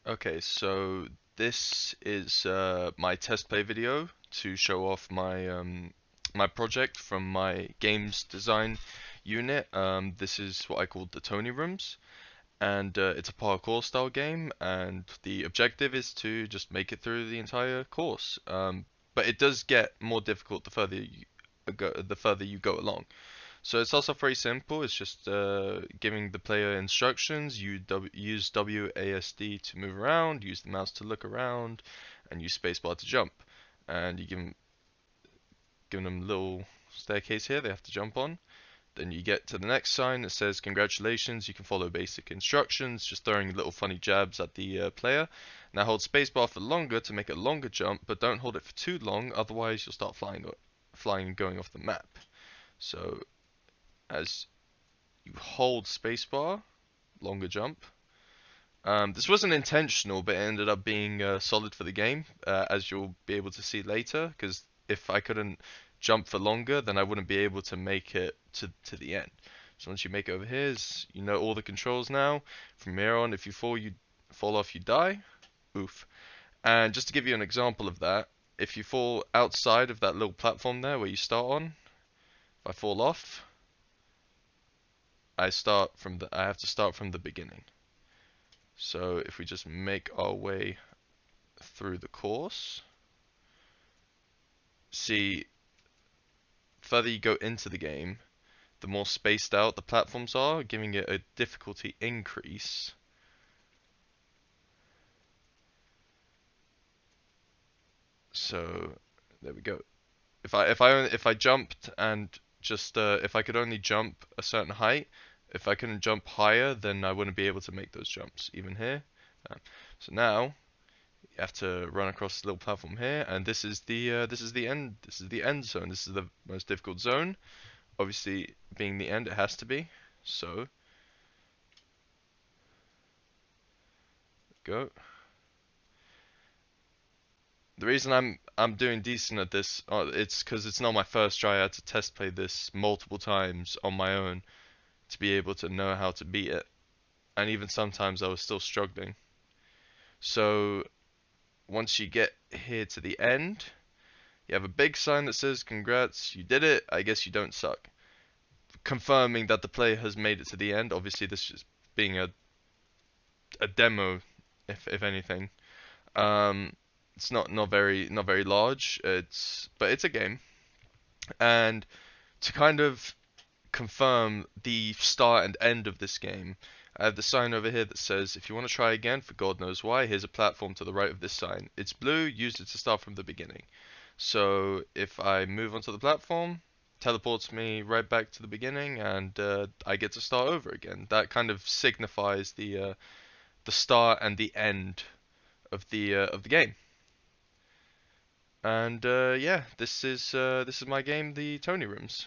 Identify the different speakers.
Speaker 1: Okay, so this is my test play video to show off my project from my games design unit. This is what I call the ToniRooms, and it's a parkour style game, and the objective is to just make it through the entire course. But it does get more difficult the further you go along. So it's also very simple. It's just giving the player instructions. Use WASD to move around, use the mouse to look around, and use spacebar to jump. And you give them a little staircase here they have to jump on. Then you get to the next sign that says congratulations. You can follow basic instructions, just throwing little funny jabs at the player. Now hold spacebar for longer to make a longer jump, but don't hold it for too long, otherwise you'll start flying and going off the map. So as you hold spacebar, longer jump. This wasn't intentional, but it ended up being solid for the game, as you'll be able to see later. Because if I couldn't jump for longer, then I wouldn't be able to make it to the end. So once you make it over here, you know all the controls now. From here on, if you fall off, you die. Oof. And just to give you an example of that, if you fall outside of that little platform there where you start on, if I fall off, I have to start from the beginning. So if we just make our way through the course, see, further you go into the game, the more spaced out the platforms are, giving it a difficulty increase. So there we go. If I jumped and just if I could only jump a certain height, if I couldn't jump higher, then I wouldn't be able to make those jumps. Even here. So now you have to run across the little platform here, and this is the end. This is the end zone. This is the most difficult zone. Obviously, being the end, it has to be. So go. The reason I'm doing decent at this, it's because it's not my first try. I had to test play this multiple times on my own to be able to know how to beat it, and even sometimes I was still struggling. So once you get here to the end, you have a big sign that says "Congrats, you did it. I guess you don't suck." Confirming that the player has made it to the end. Obviously, this is being a demo, if anything. Um, it's not very large. But it's a game, and to kind of confirm the start and end of this game, I have the sign over here that says, if you want to try again, for God knows why, here's a platform to the right of this sign. It's blue, use it to start from the beginning. So if I move onto the platform, teleports me right back to the beginning, and I get to start over again. That kind of signifies the start and the end of the game. And yeah, this is my game, the ToniRooms.